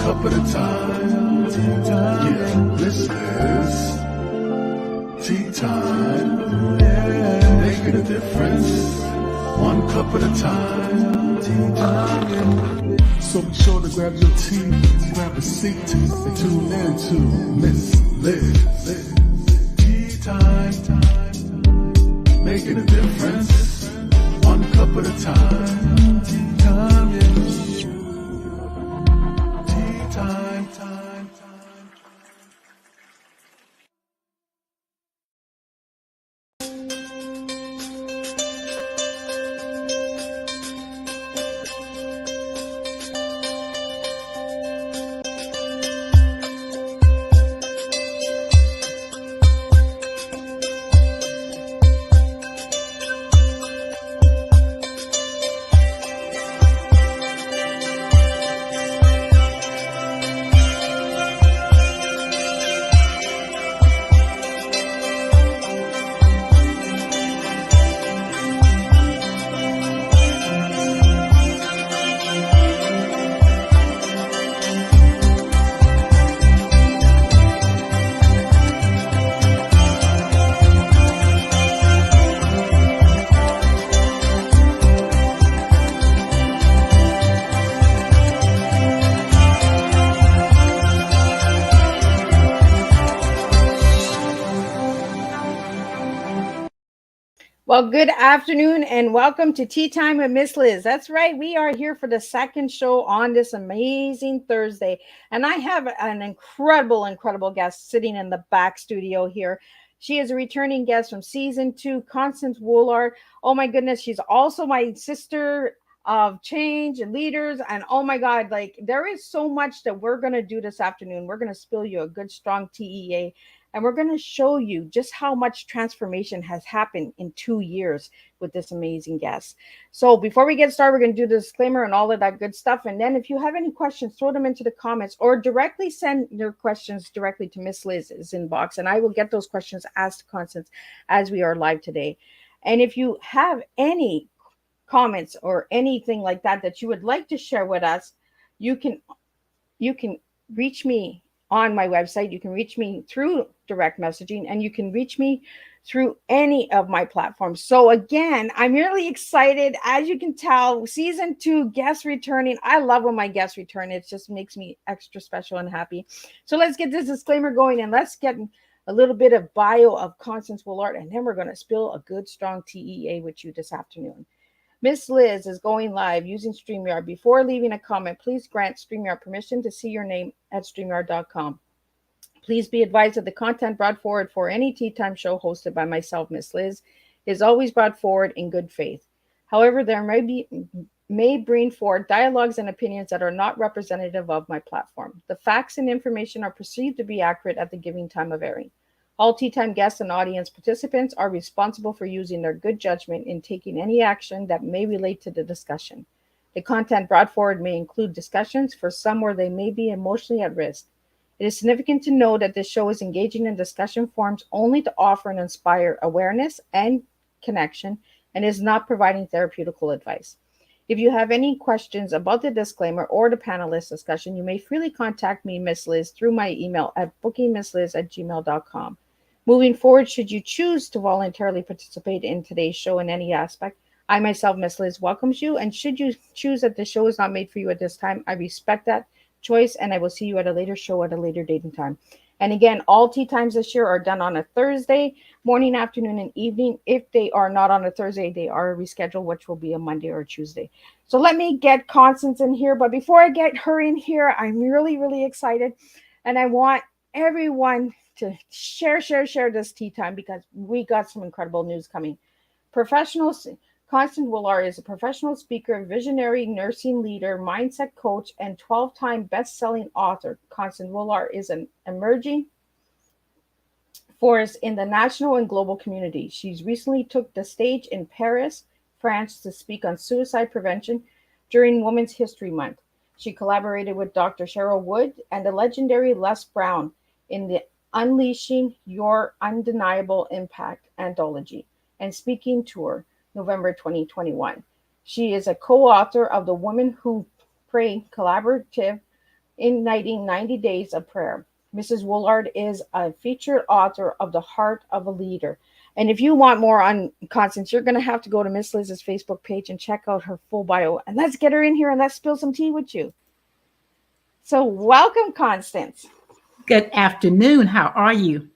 cup at a time. Tea time. Yeah, this is tea time. Yeah, making a difference. One cup at a time. Tea time. So be sure to grab your tea, grab a seat, and tune in to Miss Liz. Tea time. Making a difference. One cup at a time. Tea time. Yeah. Tea time. Well, good afternoon and welcome to Tea Time with Miss Liz. That's right. We are here for the second show on this amazing Thursday. And I have an incredible guest sitting in the back studio here. She is a returning guest from season 2, Constance Woulard. Oh my goodness, she's also my sister of change and leaders. And oh my God, like there is so much that we're going to do this afternoon. We're going to spill you a good, strong TEA. And we're going to show you just how much transformation has happened in 2 years with this amazing guest. So before we get started, we're going to do the disclaimer and all of that good stuff. And then if you have any questions, throw them into the comments or directly send your questions directly to Miss Liz's inbox. And I will get those questions asked to Constance as we are live today. And if you have any comments or anything like that that you would like to share with us, you can reach me on my website. You can reach me through direct messaging and you can reach me through any of my platforms. So again, I'm really excited. As you can tell, season 2 guests returning. I love when my guests return. It just makes me extra special and happy. So let's get this disclaimer going and let's get a little bit of bio of Constance Woulard, and then we're going to spill a good strong TEA with you this afternoon. Miss Liz is going live using StreamYard. Before leaving a comment, please grant StreamYard permission to see your name at StreamYard.com. Please be advised that the content brought forward for any Tea Time show hosted by myself, Miss Liz, is always brought forward in good faith. However, there may bring forward dialogues and opinions that are not representative of my platform. The facts and information are perceived to be accurate at the given time of airing. All Tea Time guests and audience participants are responsible for using their good judgment in taking any action that may relate to the discussion. The content brought forward may include discussions for some where they may be emotionally at risk. It is significant to know that this show is engaging in discussion forums only to offer and inspire awareness and connection and is not providing therapeutical advice. If you have any questions about the disclaimer or the panelist discussion, you may freely contact me, Miss Liz, through my email at bookingmissliz@gmail.com. Moving forward, should you choose to voluntarily participate in today's show in any aspect, I myself, Miss Liz, welcomes you. And should you choose that the show is not made for you at this time, I respect that choice and I will see you at a later show at a later date and time. And again, all tea times this year are done on a Thursday, morning, afternoon, and evening. If they are not on a Thursday, they are rescheduled, which will be a Monday or a Tuesday. So let me get Constance in here. But before I get her in here, I'm really excited. And I want everyone to share this tea time because we got some incredible news coming. Constance Woulard is a professional speaker, visionary nursing leader, mindset coach, and 12-time best-selling author. Constance Woulard is an emerging force in the national and global community. She's recently took the stage in Paris, France, to speak on suicide prevention during Women's History Month. She collaborated with Dr. Cheryl Wood and the legendary Les Brown in the Unleashing Your Undeniable Impact anthology and speaking tour, November 2021. She is a co-author of the Women Who Pray collaborative Igniting 90 Days of Prayer. Mrs. Woolard is a featured author of The Heart of a Leader. And if you want more on Constance, you're going to have to go to Miss Liz's Facebook page and check out her full bio. And let's get her in here and let's spill some tea with you. So, welcome, Constance. Good afternoon. How are you?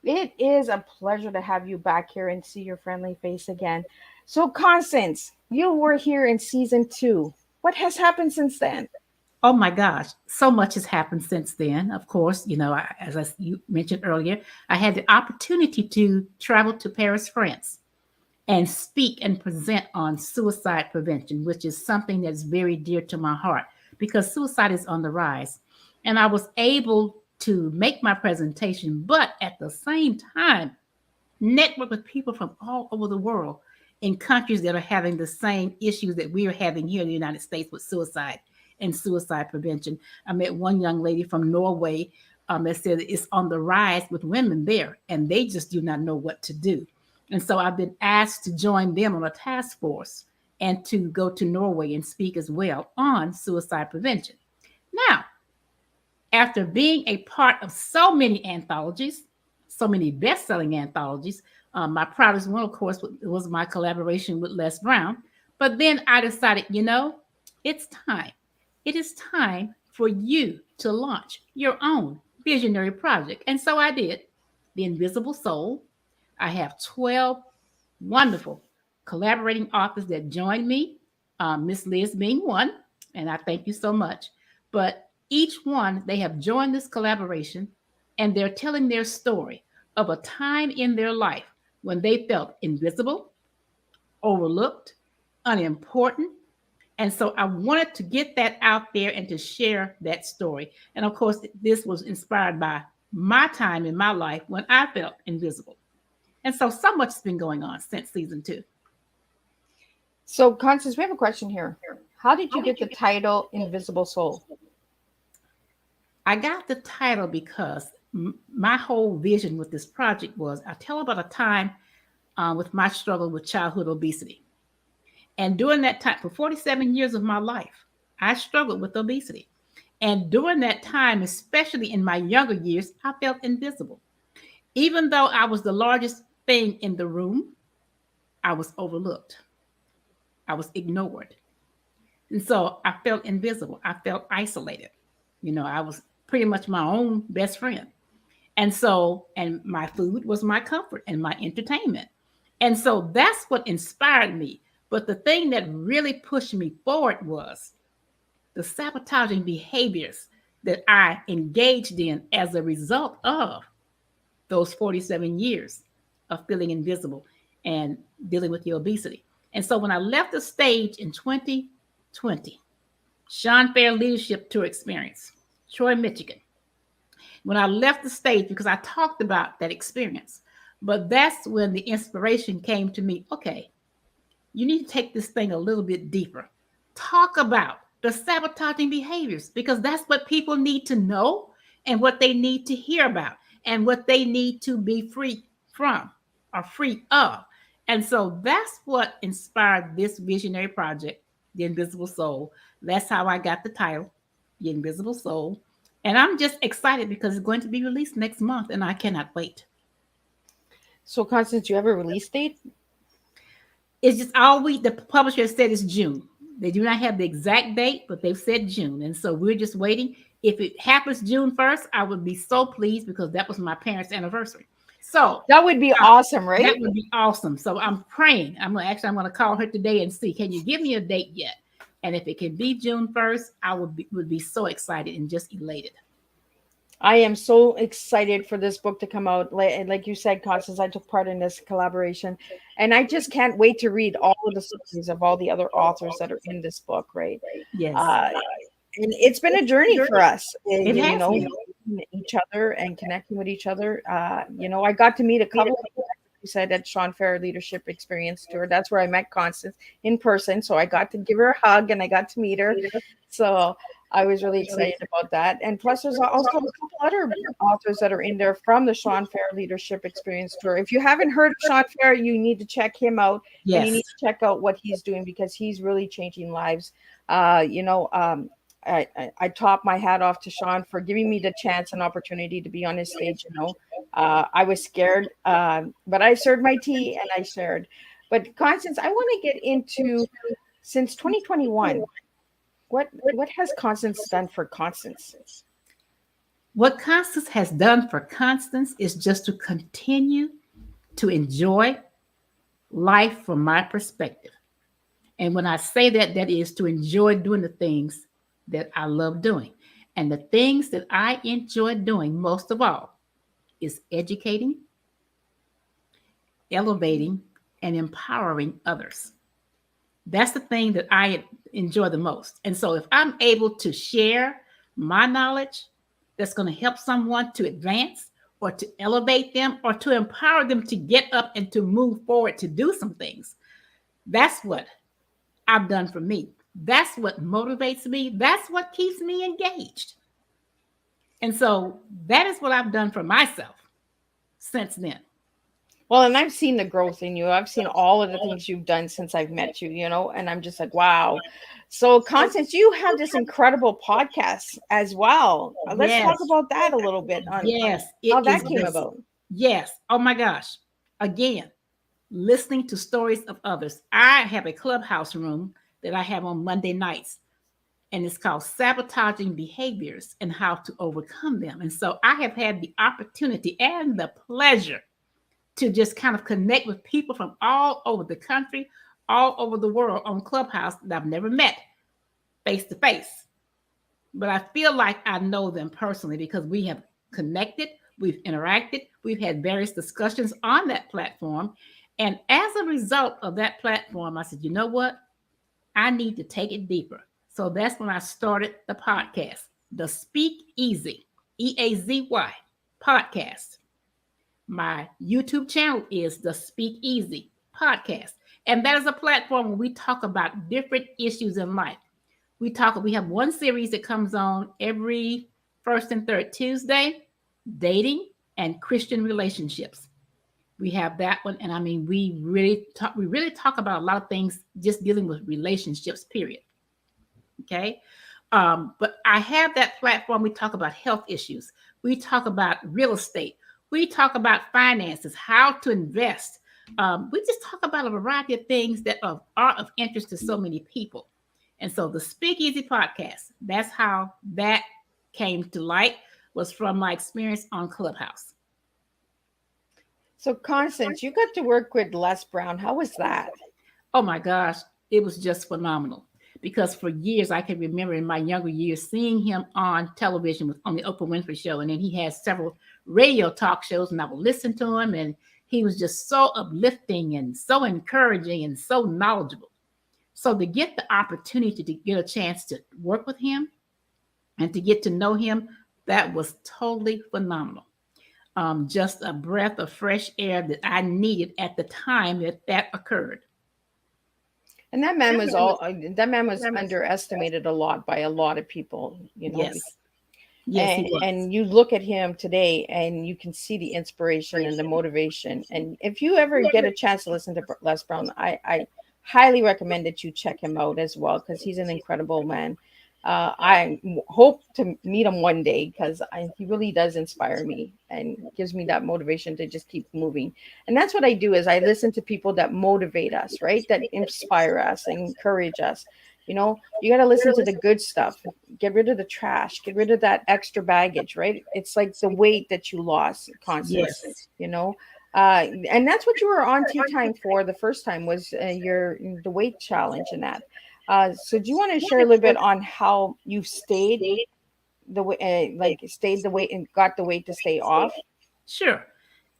It is a pleasure to have you back here and see your friendly face again. So, Constance, you were here in season 2. What has happened since then? Oh my gosh, so much has happened since then. Of course, you mentioned earlier, I had the opportunity to travel to Paris, France, and speak and present on suicide prevention, which is something that's very dear to my heart because suicide is on the rise. And I was able to make my presentation, but at the same time, network with people from all over the world in countries that are having the same issues that we are having here in the United States with suicide and suicide prevention. I met one young lady from Norway that said it's on the rise with women there, and they just do not know what to do. And so I've been asked to join them on a task force and to go to Norway and speak as well on suicide prevention. Now, after being a part of so many anthologies, so many best-selling anthologies, my proudest one, of course, was my collaboration with Les Brown. But then I decided, it's time. It is time for you to launch your own visionary project. And so I did. The Invisible Soul. I have 12 wonderful collaborating authors that joined me, Miss Liz being one, and I thank you so much. But each one, they have joined this collaboration, and they're telling their story of a time in their life when they felt invisible, overlooked, unimportant. And so I wanted to get that out there and to share that story. And of course, this was inspired by my time in my life when I felt invisible. And so much has been going on since season 2. So, Constance, we have a question here. How did you get the title Invisible Soul? I got the title because my whole vision with this project was I tell about a time with my struggle with childhood obesity. And during that time, for 47 years of my life, I struggled with obesity. And during that time, especially in my younger years, I felt invisible. Even though I was the largest thing in the room, I was overlooked. I was ignored. And so I felt invisible. I felt isolated. I was pretty much my own best friend. And my food was my comfort and my entertainment. And so that's what inspired me. But the thing that really pushed me forward was the sabotaging behaviors that I engaged in as a result of those 47 years of feeling invisible and dealing with the obesity. And so when I left the stage in 2020, Sean Fair Leadership Tour Experience, Troy, Michigan, when I left the stage, because I talked about that experience, but that's when the inspiration came to me. Okay, you need to take this thing a little bit deeper. Talk about the sabotaging behaviors, because that's what people need to know and what they need to hear about and what they need to be free from or free of. And so that's what inspired this visionary project, The Invisible Soul. That's how I got the title, The Invisible Soul. And I'm just excited because it's going to be released next month and I cannot wait. So, Constance, do you have a release date? It's just the publisher said it's June. They do not have the exact date, but they've said June. And so we're just waiting. If it happens June 1st, I would be so pleased because that was my parents' anniversary. So that would be awesome, right? That would be awesome. So I'm praying. I'm going to call her today and see, can you give me a date yet? And if it can be June 1st, I would be so excited and just elated. I am so excited for this book to come out. Like you said, Constance, I took part in this collaboration, and I just can't wait to read all of the stories of all the other authors that are in this book, right? Yes. And it's been a journey for us, meeting each other and connecting with each other. I got to meet a couple of people, you said, at Sean Fair Leadership Experience Tour. That's where I met Constance in person. So I got to give her a hug and I got to meet her. So I was really excited about that. And plus, there's also a couple other authors that are in there from the Sean Fair Leadership Experience Tour. If you haven't heard of Sean Fair, you need to check him out. Yes. And you need to check out what he's doing because he's really changing lives. I top my hat off to Sean for giving me the chance and opportunity to be on his stage. I was scared, but I served my tea and I shared. But Constance, I want to get into, since 2021, what has Constance done for Constance? What Constance has done for Constance is just to continue to enjoy life from my perspective. And when I say that, that is to enjoy doing the things that I love doing. And the things that I enjoy doing most of all is educating, elevating, and empowering others. That's the thing that I enjoy the most. And so if I'm able to share my knowledge that's going to help someone to advance or to elevate them or to empower them to get up and to move forward to do some things, that's what I've done for me. That's what motivates me. That's what keeps me engaged. And so that is what I've done for myself since then. Well, and I've seen the growth in you. I've seen all of the things you've done since I've met you, and I'm just like, wow. So, Constance, you have this incredible podcast as well. Let's talk about that a little bit on how that came about. Yes. Oh my gosh. Again, listening to stories of others. I have a clubhouse room that I have on Monday nights, and it's called Sabotaging Behaviors and How to Overcome Them. And so I have had the opportunity and the pleasure to just kind of connect with people from all over the country, all over the world on Clubhouse that I've never met face to face. But I feel like I know them personally because we have connected, we've interacted, we've had various discussions on that platform. And as a result of that platform, I said, you know what? I need to take it deeper. So that's when I started the podcast, the Speak Easy, EAZY podcast. My YouTube channel is the Speak Easy podcast. And that is a platform where we talk about different issues in life. We have one series that comes on every first and third Tuesday, dating and Christian relationships. We have that one. And I mean, we really talk about a lot of things just dealing with relationships, period. Okay. But I have that platform. We talk about health issues. We talk about real estate. We talk about finances, how to invest. We just talk about a variety of things that are of interest to so many people. And so the Speak Easy podcast, that's how that came to light, was from my experience on Clubhouse. So, Constance, you got to work with Les Brown. How was that? Oh my gosh, it was just phenomenal. Because for years, I can remember in my younger years seeing him on television on the Oprah Winfrey Show. And then he had several radio talk shows, and I would listen to him. And he was just so uplifting and so encouraging and so knowledgeable. So to get the opportunity to get a chance to work with him and to get to know him, that was totally phenomenal. Just a breath of fresh air that I needed at the time that occurred. And that man was underestimated a lot by a lot of people, Yes. And you look at him today and you can see the inspiration and the motivation. And if you ever get a chance to listen to Les Brown, I highly recommend that you check him out as well, because he's an incredible man. I hope to meet him one day, because he really does inspire me and gives me that motivation to just keep moving. And that's what I do, is I listen to people that motivate us, right? That inspire us and encourage us. You got to listen to the good stuff. Get rid of the trash. Get rid of that extra baggage, right? It's like the weight that you lost, Constance. Yes. And that's what you were on Teatime for the first time, was the weight challenge and that. So do you want to share a little bit on how you stayed the way, stayed the weight and got the weight to stay off? Sure.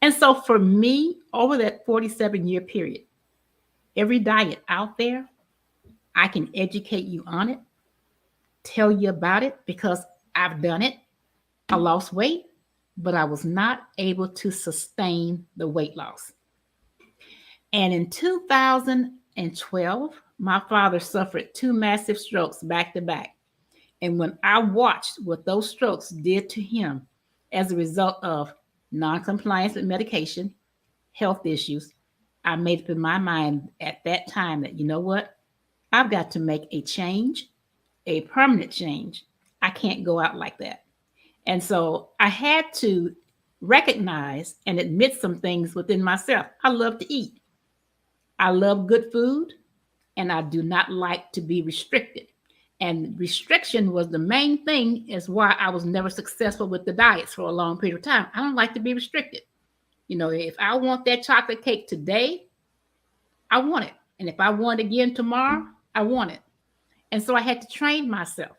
And so for me, over that 47-year period, every diet out there, I can educate you on it, tell you about it, because I've done it. I lost weight, but I was not able to sustain the weight loss. And in 2012, my father suffered 2 massive strokes back to back. And when I watched what those strokes did to him as a result of non-compliance with medication, health issues, I made up in my mind at that time that, you know what? I've got to make a change. a permanent change, I can't go out like that. And so I had to recognize and admit some things within myself. I love to eat. I love good food, and I do not like to be restricted. And restriction was the main thing, is why I was never successful with the diets for a long period of time. I don't like to be restricted. If I want that chocolate cake today, I want it. And if I want it again tomorrow, I want it. And so I had to train myself.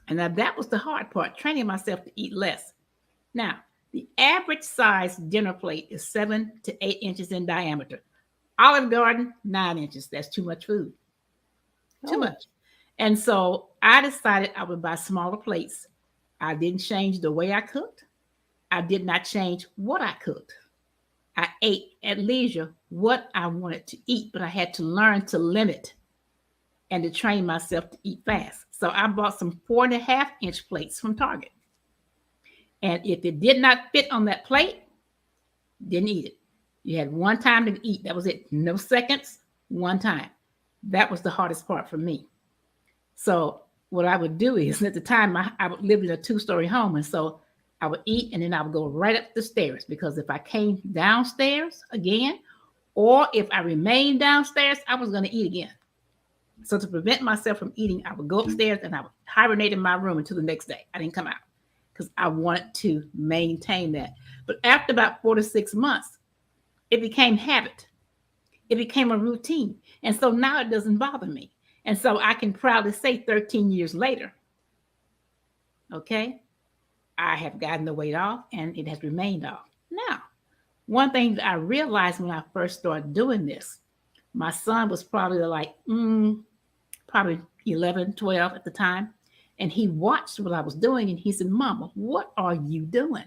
And that was the hard part, training myself to eat less. Now, the average size dinner plate is 7 to 8 inches in diameter. Olive Garden, 9 inches. That's too much food. Too much. And so I decided I would buy smaller plates. I didn't change the way I cooked. I did not change what I cooked. I ate at leisure what I wanted to eat, but I had to learn to limit and to train myself to eat fast. So I bought some 4.5-inch plates from Target. And if it did not fit on that plate, didn't eat it. You had one time to eat. That was it. No seconds, one time. That was the hardest part for me. So what I would do is, at the time, I would live in a 2-story home. And so I would eat, and then I would go right up the stairs, because if I came downstairs again, or if I remained downstairs, I was going to eat again. So to prevent myself from eating, I would go upstairs and I would hibernate in my room until the next day. I didn't come out because I wanted to maintain that. But after about 4 to 6 months, it became habit. It became a routine. And so now it doesn't bother me. And so I can proudly say 13 years later, okay, I have gotten the weight off and it has remained off. Now, one thing that I realized when I first started doing this, my son was probably like, probably 11, 12 at the time. And he watched what I was doing and he said, "Mama, what are you doing?"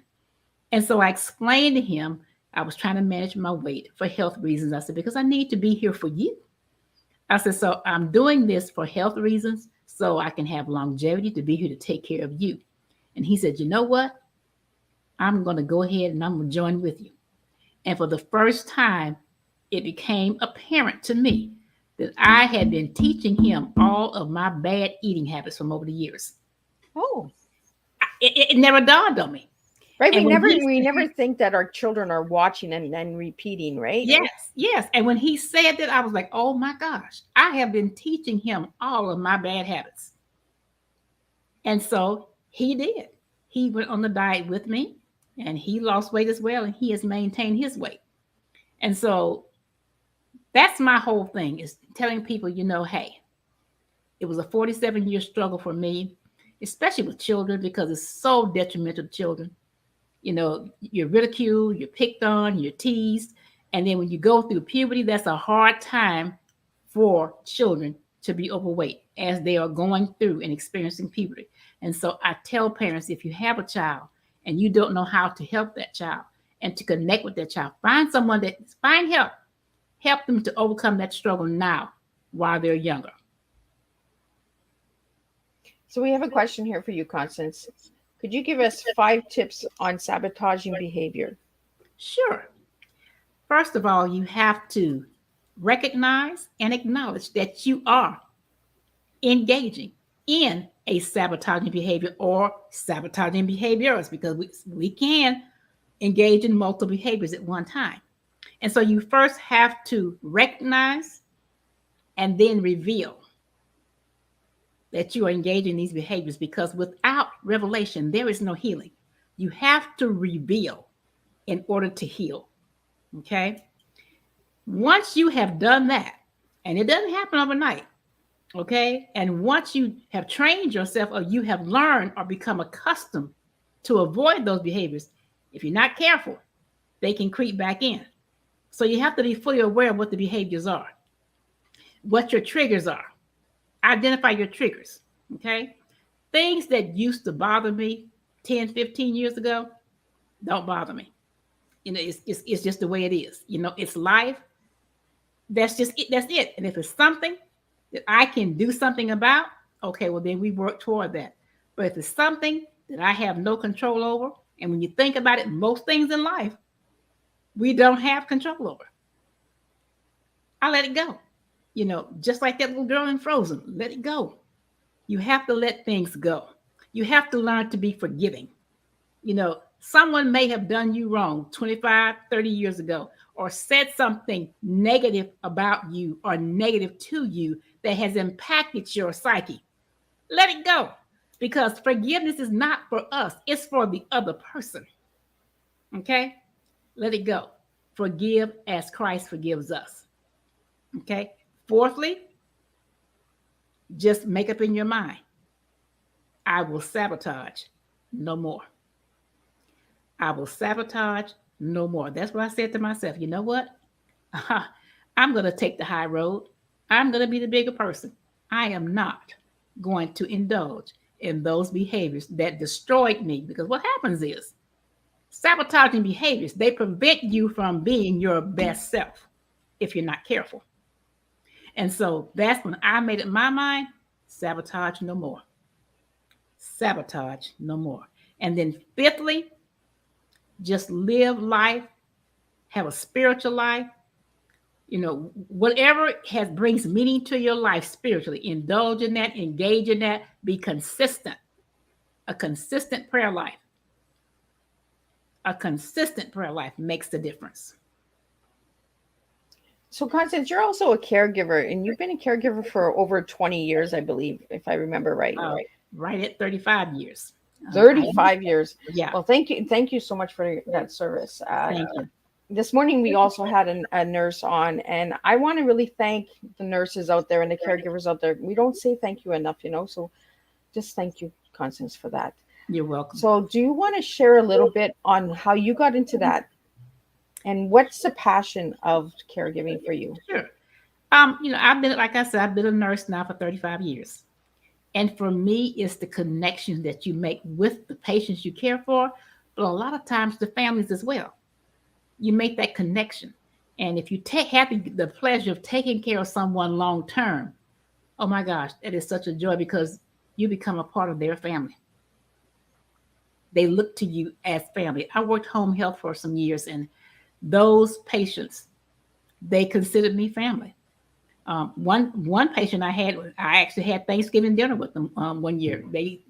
And so I explained to him, I was trying to manage my weight for health reasons. I said, because I need to be here for you. I said, so I'm doing this for health reasons so I can have longevity to be here to take care of you. And he said, you know what? I'm going to go ahead and I'm going to join with you. And for the first time, it became apparent to me that I had been teaching him all of my bad eating habits from over the years. Oh, it never dawned on me. right. We never think that our children are watching and repeating, right? Yes. And when he said that, I was like, oh my gosh, I have been teaching him all of my bad habits. And so he did. He went on the diet with me and he lost weight as well. And he has maintained his weight. And so that's my whole thing, is telling people, hey, it was a 47-year struggle for me, especially with children, because it's so detrimental to children. You're ridiculed, you're picked on, you're teased. And then when you go through puberty, that's a hard time for children to be overweight as they are going through and experiencing puberty. And so I tell parents, if you have a child and you don't know how to help that child and to connect with that child, find help. Help them to overcome that struggle now while they're younger. So we have a question here for you, Constance. Could you give us 5 tips on sabotaging behavior? Sure. First of all, you have to recognize and acknowledge that you are engaging in a sabotaging behavior or sabotaging behaviors, because we can engage in multiple behaviors at one time. And so you first have to recognize and then reveal that you are engaging in these behaviors, because without revelation, there is no healing. You have to reveal in order to heal. Okay. Once you have done that, and it doesn't happen overnight. Okay. And once you have trained yourself, or you have learned or become accustomed to avoid those behaviors, if you're not careful, they can creep back in. So you have to be fully aware of what the behaviors are, what your triggers are. Identify your triggers, okay? Things that used to bother me 10, 15 years ago don't bother me. It's just the way it is. It's life. That's just it. That's it. And if it's something that I can do something about, okay, well, then we work toward that. But if it's something that I have no control over, and when you think about it, most things in life, we don't have control over. I let it go. Just like that little girl in Frozen, let it go. You have to let things go. You have to learn to be forgiving. Someone may have done you wrong 25, 30 years ago, or said something negative about you or negative to you that has impacted your psyche. Let it go, because forgiveness is not for us, it's for the other person. Okay? Let it go. Forgive as Christ forgives us. Okay? Fourthly, just make up in your mind, I will sabotage no more. I will sabotage no more. That's what I said to myself. You know what? I'm going to take the high road. I'm going to be the bigger person. I am not going to indulge in those behaviors that destroyed me, because what happens is sabotaging behaviors, they prevent you from being your best self if you're not careful. And so that's when I made up my mind, sabotage no more. Sabotage no more. And then fifthly, just live life, have a spiritual life. Whatever brings meaning to your life spiritually, indulge in that, engage in that, be consistent. A consistent prayer life. A consistent prayer life makes the difference. So, Constance, you're also a caregiver, and you've been a caregiver for over 20 years, I believe, if I remember right. Right at 35 years. 35 years. Yeah. Well, thank you. Thank you so much for that service. Thank you. This morning, we also had a nurse on, and I want to really thank the nurses out there and the caregivers out there. We don't say thank you enough, so just thank you, Constance, for that. You're welcome. So do you want to share a little bit on how you got into that? And what's the passion of caregiving for you? Sure. I've been a nurse now for 35 years. And for me, it's the connection that you make with the patients you care for, but a lot of times the families as well. You make that connection. And if you have the pleasure of taking care of someone long term, oh my gosh, it is such a joy, because you become a part of their family. They look to you as family. I worked home health for some years, and those patients, they considered me family. One patient I actually had Thanksgiving dinner with them one year. They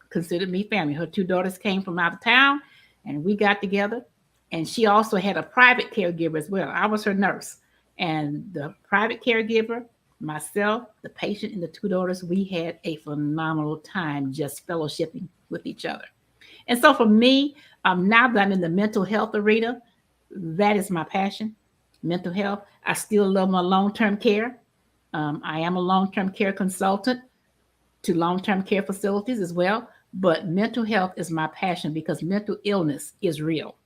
considered me family. Her two daughters came from out of town, and we got together. And she also had a private caregiver as well. I was her nurse. And the private caregiver, myself, the patient, and the two daughters, we had a phenomenal time just fellowshipping with each other. And so for me, now that I'm in the mental health arena, that is my passion, mental health. I still love my long-term care. I am a long-term care consultant to long-term care facilities as well. But mental health is my passion, because mental illness is real.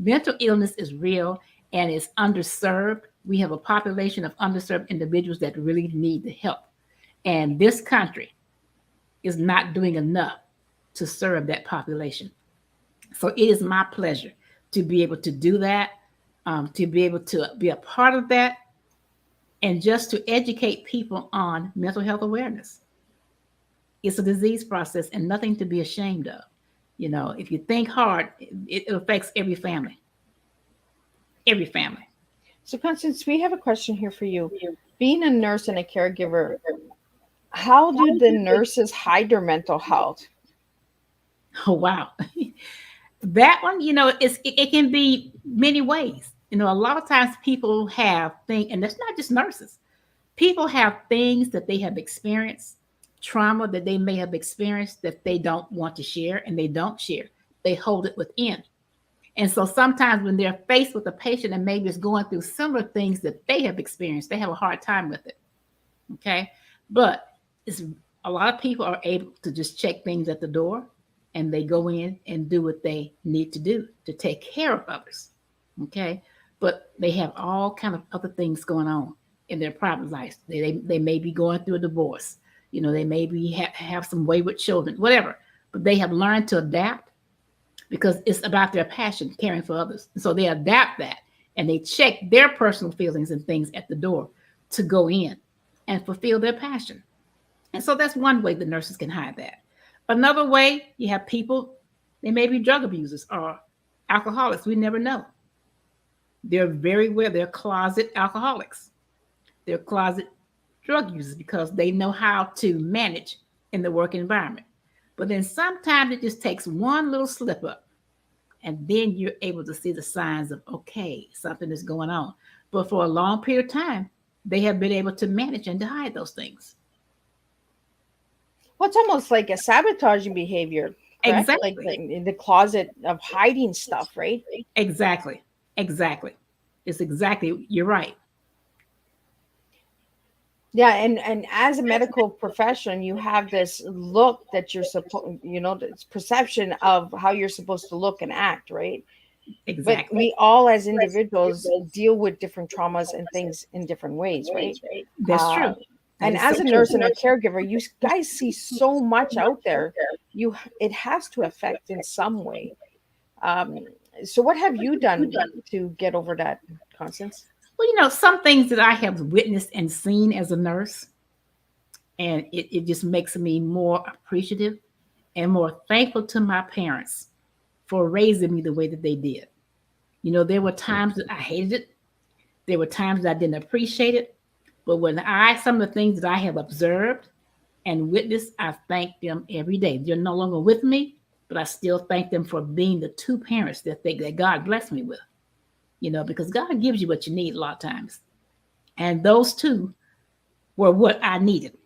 Mental illness is real and is underserved. We have a population of underserved individuals that really need the help. And this country is not doing enough to serve that population. So it is my pleasure to be able to do that, to be able to be a part of that, and just to educate people on mental health awareness. It's a disease process and nothing to be ashamed of. If you think hard, it affects every family. Every family. So, Constance, we have a question here for you. Being a nurse and a caregiver, how do the nurses hide their mental health? Oh, wow. That one, it can be many ways. A lot of times people have things, and that's not just nurses. People have things that they have experienced, trauma that they may have experienced that they don't want to share, and they don't share. They hold it within. And so sometimes when they're faced with a patient and maybe is going through similar things that they have experienced, they have a hard time with it. Okay. But a lot of people are able to just check things at the door, and they go in and do what they need to do to take care of others. Okay. But they have all kind of other things going on in their private lives. They may be going through a divorce. They maybe have some wayward children, whatever. But they have learned to adapt, because it's about their passion, caring for others. And so they adapt that, and they check their personal feelings and things at the door to go in and fulfill their passion. And so that's one way the nurses can hide that. Another way, you have people, they may be drug abusers or alcoholics. We never know. They're very well, they're closet alcoholics. They're closet drug users, because they know how to manage in the work environment. But then sometimes it just takes one little slip up, and then you're able to see the signs of, okay, something is going on. But for a long period of time, they have been able to manage and to hide those things. Well, it's almost like a sabotaging behavior, correct? Like Exactly. in the closet of hiding stuff, right? Exactly. Exactly. It's exactly, you're right. Yeah, and as a medical profession, you have this look that you're supposed, this perception of how you're supposed to look and act, right? But Exactly. we all, as individuals, deal with different traumas and things in different ways, right? That's Uh, true. That and is so as a true. nurse and a caregiver, you guys see so much out there. It has to affect in some way. Um, so, what have you done to get over that, Constance? Well, some things that I have witnessed and seen as a nurse, and it just makes me more appreciative and more thankful to my parents for raising me the way that they did. There were times that I hated it. There were times that I didn't appreciate it. But some of the things that I have observed and witnessed, I thank them every day. They're no longer with me, but I still thank them for being the two parents that God blessed me with. Because God gives you what you need a lot of times. And those two were what I needed.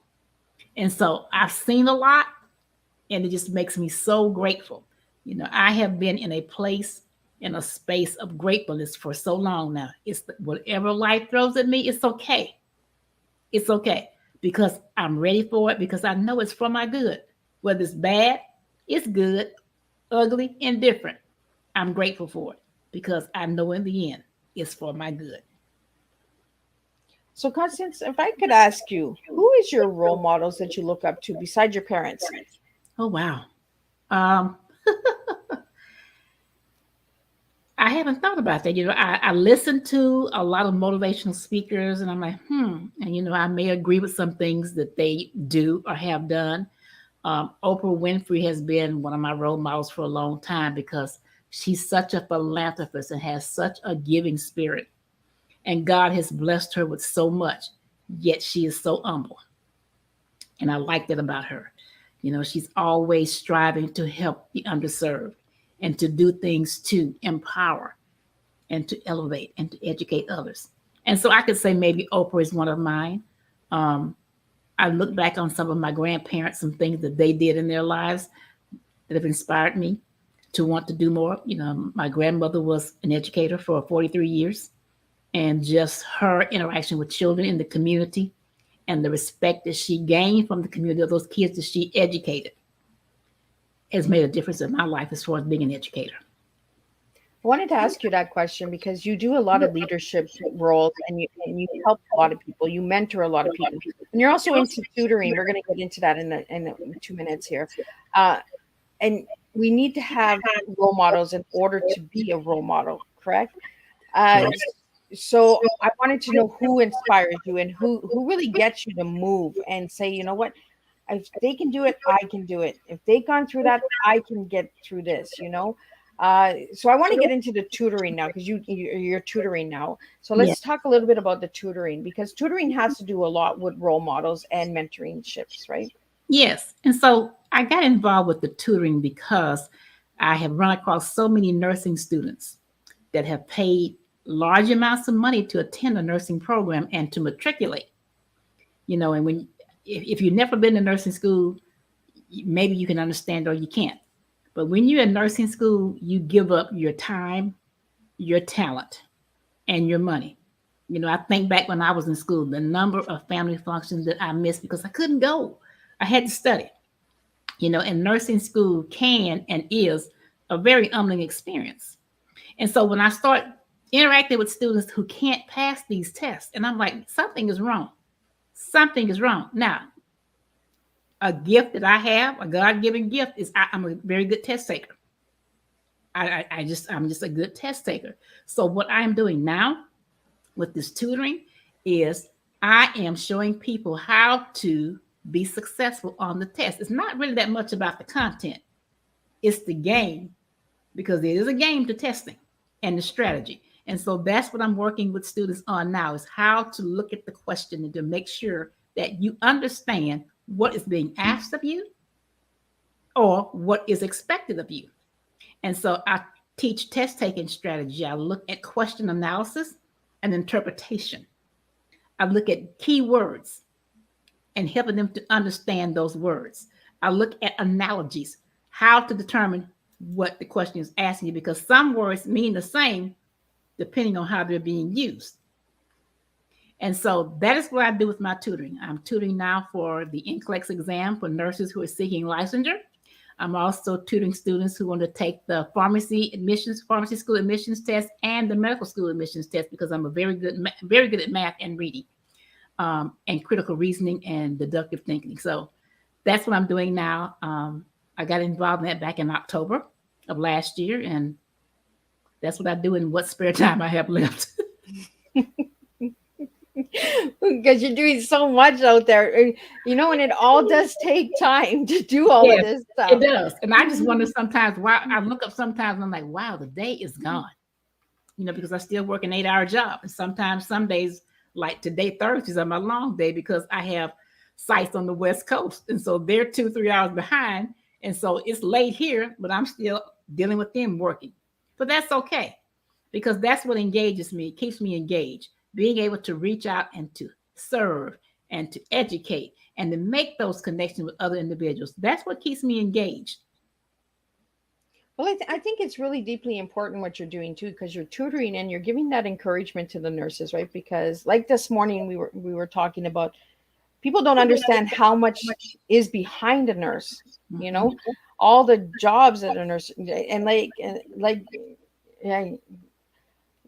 And so I've seen a lot, and it just makes me so grateful. I have been in a place, in a space of gratefulness for so long now. It's whatever life throws at me, it's okay. It's okay because I'm ready for it, because I know it's for my good. Whether it's bad, it's good, ugly, indifferent. I'm grateful for it because I know in the end it's for my good. So, Constance, if I could ask you, who is your role models that you look up to besides your parents? Oh, wow. Um, I haven't thought about that. I listen to a lot of motivational speakers, and I'm like, And, I may agree with some things that they do or have done. Oprah Winfrey has been one of my role models for a long time because she's such a philanthropist and has such a giving spirit. And God has blessed her with so much, yet she is so humble. And I like that about her. She's always striving to help the underserved and to do things to empower and to elevate and to educate others. And so I could say maybe Oprah is one of mine. Um, I look back on some of my grandparents, some things that they did in their lives that have inspired me to want to do more. My grandmother was an educator for 43 years, and just her interaction with children in the community and the respect that she gained from the community of those kids that she educated has made a difference in my life as far as being an educator. I wanted to ask you that question because you do a lot of leadership roles and you help a lot of people. You mentor a lot of people, and you're also into tutoring. We're going to get into that in 2 minutes here. And we need to have role models in order to be a role model, correct? Uh, so I wanted to know who inspires you and who really gets you to move and say, you know what, if they can do it, I can do it. If they've gone through that, I can get through this. So I want to get into the tutoring now because you're tutoring now. So Yeah. let's talk a little bit about the tutoring, because tutoring has to do a lot with role models and mentorships, right? Yes. And so I got involved with the tutoring because I have run across so many nursing students that have paid large amounts of money to attend a nursing program and to matriculate. And if you've never been to nursing school, maybe you can understand or you can't. But when you're in nursing school, you give up your time, your talent, and your money. I think back when I was in school, the number of family functions that I missed because I couldn't go. I had to study. And nursing school can and is a very humbling experience. And so when I start interacting with students who can't pass these tests, and I'm like, something is wrong. Something is wrong. Now, a gift that I have, a God-given gift, is I'm a very good test taker. I'm just a good test taker. So what I'm doing now with this tutoring is I am showing people how to be successful on the test. It's not really that much about the content. It's the game, because there is a game to testing and the strategy. And so that's what I'm working with students on now, is how to look at the question and to make sure that you understand what is being asked of you or what is expected of you. And so I teach test taking strategy. I look at question analysis and interpretation. I look at key words and helping them to understand those words. I look at analogies, how to determine what the question is asking you, because some words mean the same depending on how they're being used. And so that is what I do with my tutoring. I'm tutoring now for the NCLEX exam for nurses who are seeking licensure. I'm also tutoring students who want to take the pharmacy school admissions test and the medical school admissions test, because I'm very good at math and reading, and critical reasoning and deductive thinking. So that's what I'm doing now. I got involved in that back in October of last year, and that's what I do in what spare time I have left. Because you're doing so much out there, you know, and it all does take time to do all of this stuff. It does. And I just wonder sometimes why I look up sometimes and I'm like, wow, the day is gone, you know, because I still work an 8-hour job. And sometimes some days, like today, Thursdays are my long day because I have sites on the West Coast. And so they're 2-3 hours behind. And so it's late here, but I'm still dealing with them working. But that's okay, because that's what engages me. It keeps me engaged. Being able to reach out and to serve and to educate and to make those connections with other individuals. That's what keeps me engaged. Well, I think it's really deeply important what you're doing too, because you're tutoring and you're giving that encouragement to the nurses, right? Because like this morning we were talking about, people don't understand how much is behind a nurse, you know, all the jobs that a nurse, and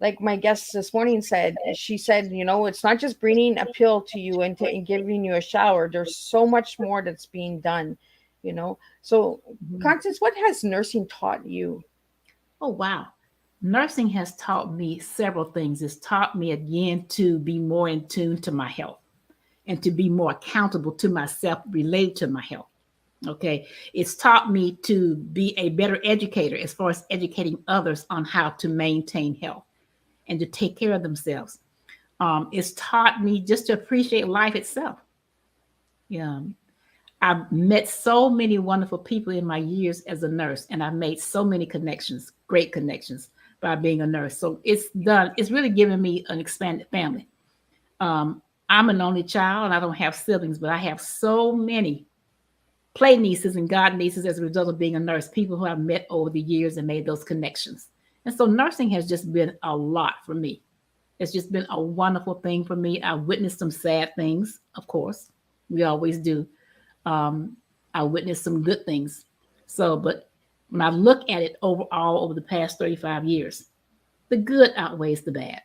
like my guest this morning said, she said, you know, it's not just bringing a pill to you and giving you a shower. There's so much more that's being done, you know. So, Constance, what has nursing taught you? Oh, wow. Nursing has taught me several things. It's taught me again to be more in tune to my health and to be more accountable to myself related to my health. Okay. It's taught me to be a better educator as far as educating others on how to maintain health and to take care of themselves. It's taught me just to appreciate life itself. Yeah. I've met so many wonderful people in my years as a nurse, and I've made so many connections, great connections by being a nurse. So it's really given me an expanded family. I'm an only child and I don't have siblings, but I have so many play nieces and god nieces as a result of being a nurse, people who I've met over the years and made those connections. And so nursing has just been a lot for me. It's just been a wonderful thing for me. I witnessed some sad things, of course. We always do. I witnessed some good things. So, but when I look at it overall over the past 35 years, the good outweighs the bad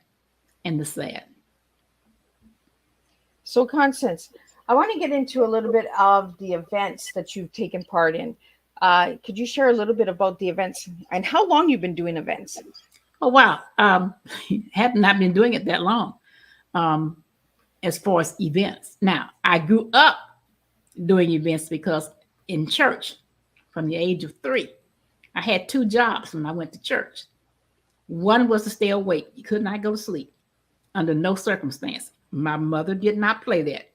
and the sad. So, Constance, I want to get into a little bit of the events that you've taken part in. Could you share a little bit about the events and how long you've been doing events? Oh, wow. Have not been doing it that long as far as events. Now, I grew up doing events because in church from the age of 3, I had 2 jobs when I went to church. One was to stay awake. You could not go to sleep under no circumstance. My mother did not play that.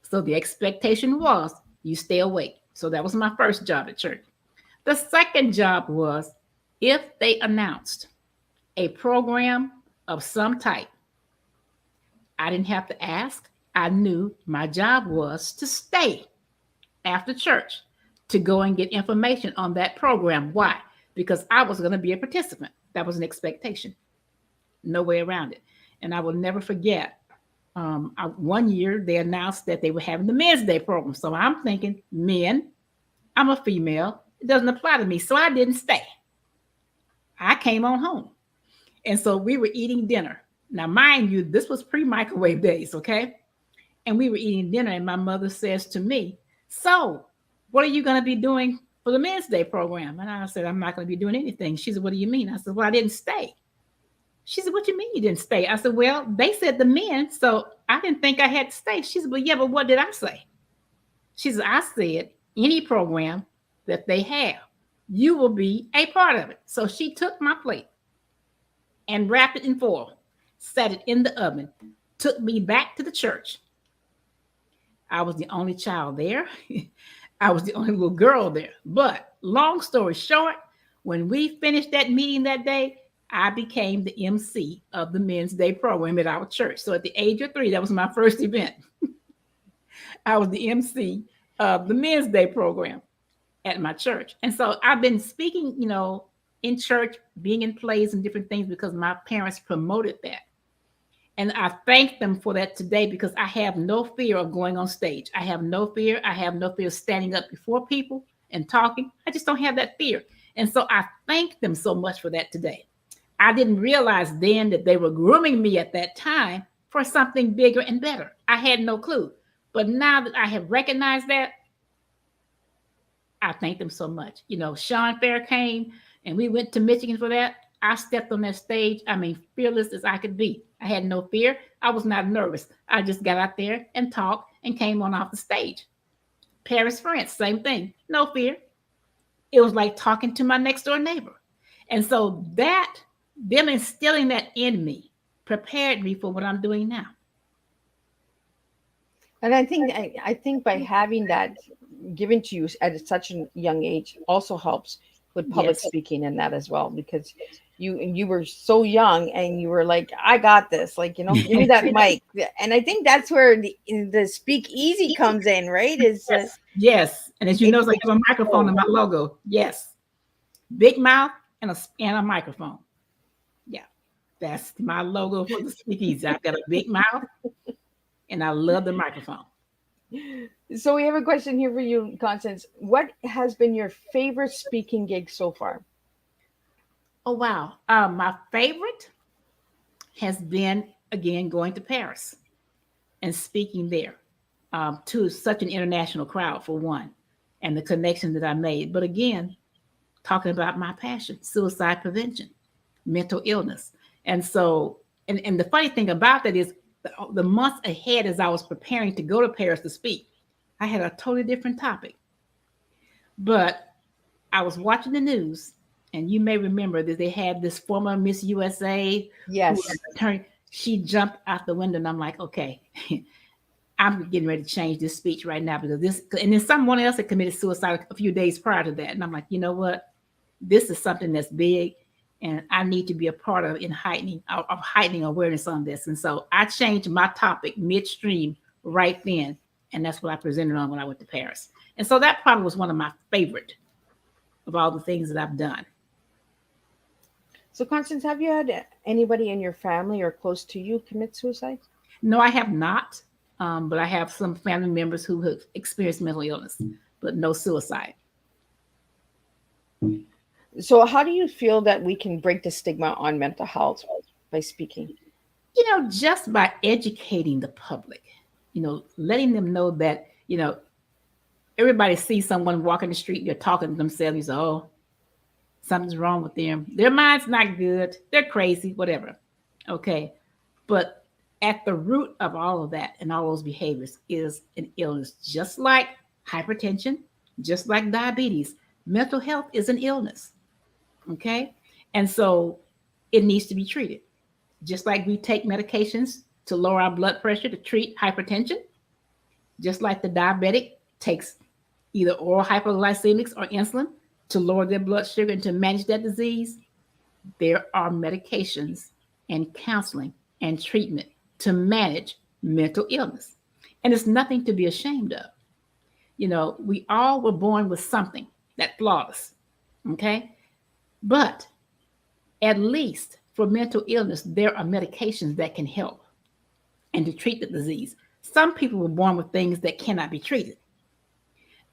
So the expectation was you stay awake. So that was my first job at church. The second job was if they announced a program of some type, I didn't have to ask. I knew my job was to stay after church to go and get information on that program. Why? Because I was going to be a participant. That was an expectation. No way around it. And I will never forget. One year they announced that they were having the Men's Day program. So I'm thinking, men, I'm a female. It doesn't apply to me. So I didn't stay. I came on home. And so we were eating dinner. Now, mind you, this was pre-microwave days, okay? And we were eating dinner and my mother says to me, so what are you going to be doing for the Men's Day program? And I said, I'm not going to be doing anything. She said, what do you mean? I said, well, I didn't stay. She said, what do you mean you didn't stay? I said, well, they said the men, so I didn't think I had to stay. She said, well, yeah, but what did I say? She said, I said, any program that they have, you will be a part of it. So she took my plate and wrapped it in foil, set it in the oven, took me back to the church. I was the only child there. I was the only little girl there. But long story short, when we finished that meeting that day, I became the MC of the Men's Day program at our church. So at the age of 3, that was my first event. I was the MC of the Men's Day program at my church. And so I've been speaking, in church, being in plays and different things because my parents promoted that. And I thank them for that today because I have no fear of going on stage. I have no fear. I have no fear of standing up before people and talking. I just don't have that fear. And so I thank them so much for that today. I didn't realize then that they were grooming me at that time for something bigger and better. I had no clue. But now that I have recognized that, I thank them so much. Sean Fair came and we went to Michigan for that. I stepped on that stage. Fearless as I could be. I had no fear. I was not nervous. I just got out there and talked and came on off the stage. Paris, France, same thing. No fear. It was like talking to my next door neighbor. And so them instilling that in me prepared me for what I'm doing now. And I think by having that given to you at such a young age also helps with public speaking and that as well, because you were so young and you were like, I got this, give me that mic. And I think that's where the speak easy comes in, right? Yes. And as you know, I have a microphone in my logo. Yes. Big mouth and a microphone. Yeah. That's my logo for the speak easy. I've got a big mouth and I love the microphone. So we have a question here for you, Constance. What has been your favorite speaking gig so far? Oh, wow. My favorite has been, again, going to Paris and speaking there to such an international crowd, for one, and the connection that I made. But again, talking about my passion, suicide prevention, mental illness. And so, and the funny thing about that is the months ahead as I was preparing to go to Paris to speak, I had a totally different topic. But I was watching the news, and you may remember that they had this former Miss USA. Yes. She jumped out the window, and I'm like, okay, I'm getting ready to change this speech right now because this, and then someone else had committed suicide a few days prior to that. And I'm like, you know what? This is something that's big, and I need to be a part of heightening awareness on this. And so I changed my topic midstream right then. And that's what I presented on when I went to Paris. And so that probably was one of my favorite of all the things that I've done. So Constance, have you had anybody in your family or close to you commit suicide? No, I have not. But I have some family members who have experienced mental illness, but no suicide. So how do you feel that we can break the stigma on mental health by speaking? Just by educating the public, letting them know that, everybody sees someone walking the street, they're talking to themselves, you say, oh, something's wrong with them. Their mind's not good. They're crazy, whatever. Okay. But at the root of all of that and all those behaviors is an illness, just like hypertension, just like diabetes. Mental health is an illness. Okay. And so it needs to be treated. Just like we take medications to lower our blood pressure to treat hypertension, just like the diabetic takes either oral hypoglycemics or insulin to lower their blood sugar and to manage that disease, there are medications and counseling and treatment to manage mental illness. And it's nothing to be ashamed of. We all were born with something that flawed us. Okay. But at least for mental illness, there are medications that can help and to treat the disease. Some people were born with things that cannot be treated.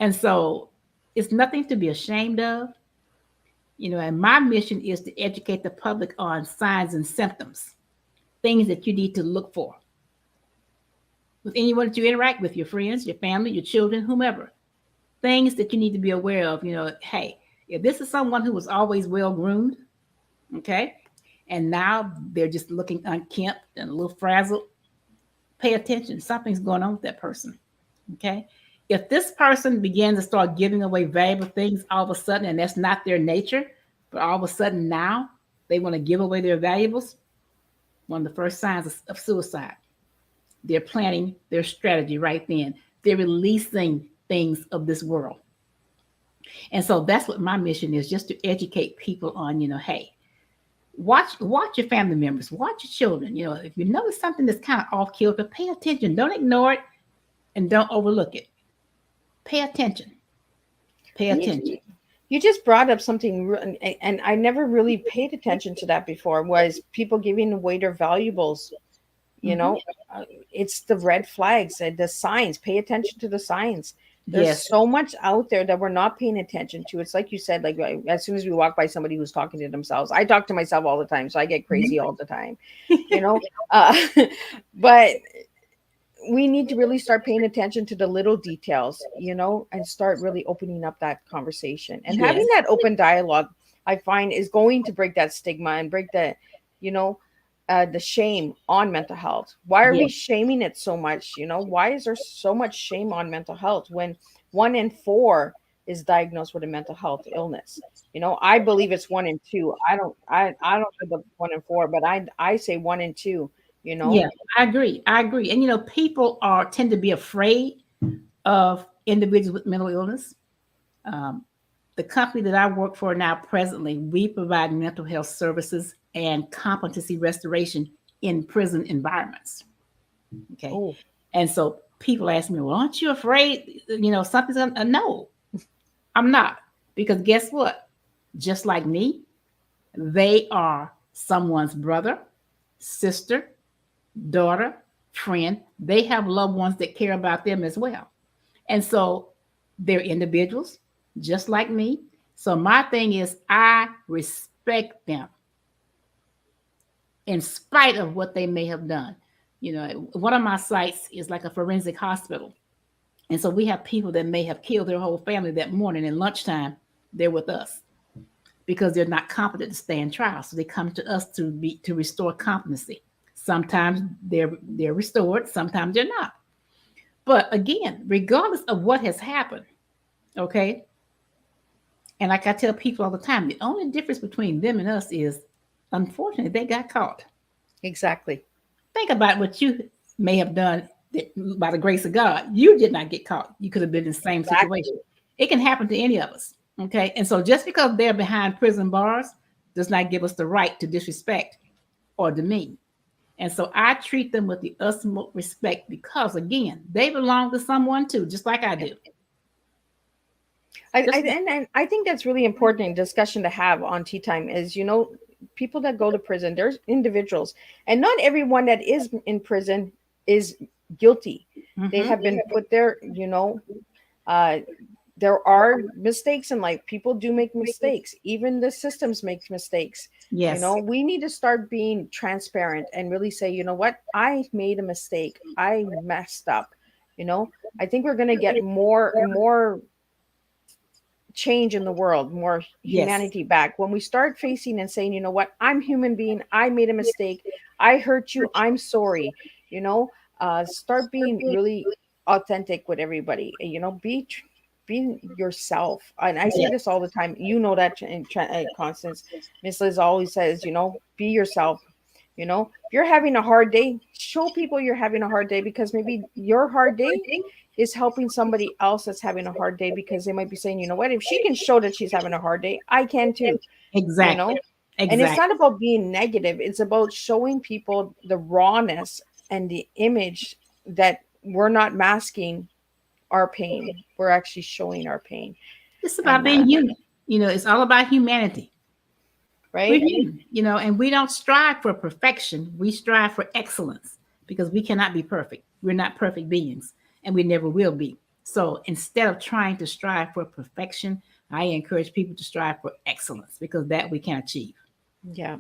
And so it's nothing to be ashamed of. And my mission is to educate the public on signs and symptoms, things that you need to look for with anyone that you interact with, your friends, your family, your children, whomever, things that you need to be aware of. Hey, if this is someone who was always well-groomed, okay, and now they're just looking unkempt and a little frazzled, pay attention. Something's going on with that person, okay? If this person begins to start giving away valuable things all of a sudden, and that's not their nature, but all of a sudden now they want to give away their valuables, one of the first signs of suicide. They're planning their strategy right then. They're releasing things of this world. And so that's what my mission is, just to educate people on, hey, watch your family members, watch your children. If you notice something that's kind of off kilter, pay attention. Don't ignore it and don't overlook it. Pay attention. Pay attention. You just brought up something, and I never really paid attention to that before, was people giving away their valuables. It's the red flags and the signs. Pay attention to the signs. There's so much out there that we're not paying attention to. It's like you said, like as soon as we walk by somebody who's talking to themselves, I talk to myself all the time, so I get crazy all the time, but we need to really start paying attention to the little details, and start really opening up that conversation and having that open dialogue. I find is going to break that stigma and break the shame on mental health. Why are we shaming it so much? Why is there so much shame on mental health when 1 in 4 is diagnosed with a mental health illness? I believe it's 1 in 2. I don't know the 1 in 4, but I say 1 in 2. Yeah, I agree. And people tend to be afraid of individuals with mental illness. The company that I work for now, presently, we provide mental health services and competency restoration in prison environments. Okay. Oh. And so people ask me, well, aren't you afraid, something's gonna, no, I'm not. Because guess what? Just like me, they are someone's brother, sister, daughter, friend. They have loved ones that care about them as well. And so they're individuals just like me. So my thing is, I respect them in spite of what they may have done. One of my sites is like a forensic hospital. And so we have people that may have killed their whole family that morning, and lunchtime, they're with us because they're not competent to stand trial. So they come to us to restore competency. Sometimes they're restored, sometimes they're not. But again, regardless of what has happened, okay, and like I tell people all the time, the only difference between them and us is, unfortunately, they got caught. Exactly. Think about what you may have done by the grace of God. You did not get caught. You could have been in the same situation. It can happen to any of us, okay? And so just because they're behind prison bars does not give us the right to disrespect or demean. And so I treat them with the utmost respect because, again, they belong to someone too, just like I do. I think that's really important discussion to have on Teatime is, people that go to prison, there's individuals, and not everyone that is in prison is guilty. Mm-hmm. They have been put there, there are mistakes in life. People do make mistakes. Even the systems make mistakes. Yes. We need to start being transparent and really say, you know what, I made a mistake. I messed up. I think we're going to get more change in the world, more humanity back when we start facing and saying, you know what, I'm human being. I made a mistake. I hurt you. I'm sorry. Start being really authentic with everybody. Be yourself. And I say this all the time. That in Constance, Miss Liz always says, be yourself. If you're having a hard day, show people you're having a hard day, because maybe your hard day is helping somebody else that's having a hard day, because they might be saying, you know what, if she can show that she's having a hard day, I can too. Exactly. And it's not about being negative. It's about showing people the rawness and the image that we're not masking our pain. We're actually showing our pain. It's about being human. It's all about humanity. Right? And we don't strive for perfection. We strive for excellence, because we cannot be perfect. We're not perfect beings, and we never will be. So instead of trying to strive for perfection, I encourage people to strive for excellence, because that we can achieve. Yeah.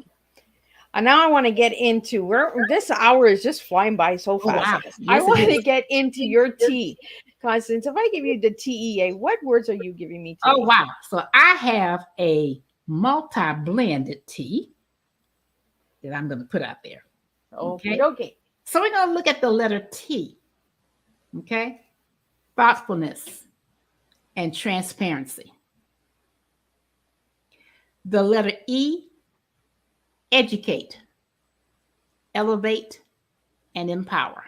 And now I want to get into this hour is just flying by so fast. Oh, wow. Yes, I want to get into your tea. Constance, if I give you the TEA, what words are you giving me today? Oh, wow. So I have a multi-blended tea that I'm going to put out there. Okay. So we're going to look at the letter T. Okay. Thoughtfulness and transparency. The letter E, educate, elevate, and empower.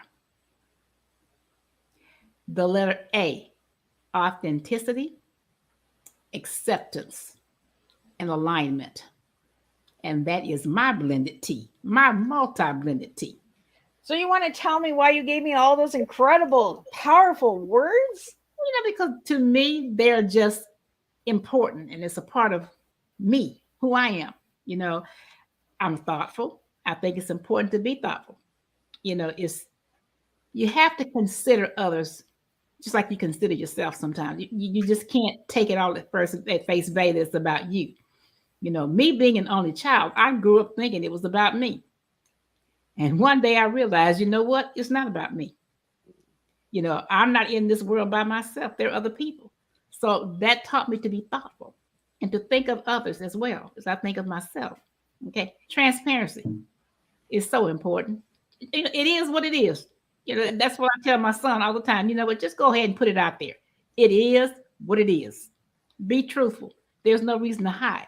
The letter A, authenticity, acceptance, and alignment. And that is my blended tea, my multi-blended tea. So you want to tell me why you gave me all those incredible, powerful words? Because to me, they're just important and it's a part of me, who I am. I'm thoughtful. I think it's important to be thoughtful. It's you have to consider others just like you consider yourself sometimes. You just can't take it all at face value that it's about you. Me being an only child, I grew up thinking it was about me. And one day I realized, you know what? It's not about me. I'm not in this world by myself. There are other people. So that taught me to be thoughtful and to think of others as well as I think of myself. Okay. Transparency is so important. It is what it is. That's what I tell my son all the time. What? Just go ahead and put it out there. It is what it is. Be truthful. There's no reason to hide.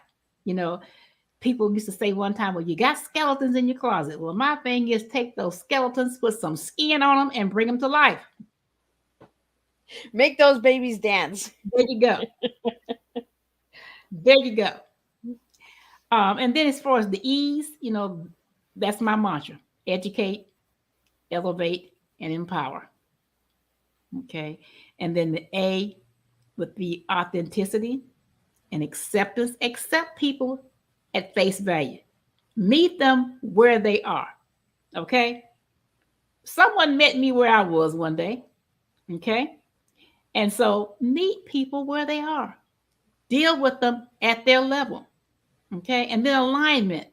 People used to say one time, well, you got skeletons in your closet. Well, my thing is take those skeletons, put some skin on them and bring them to life. Make those babies dance. There you go. There you go. And then as far as the E's, that's my mantra. Educate, elevate, and empower. Okay. And then the A with the authenticity and acceptance. Accept people at face value. Meet them where they are. Okay. Someone met me where I was one day. Okay. And so meet people where they are. Deal with them at their level. Okay. And then alignment.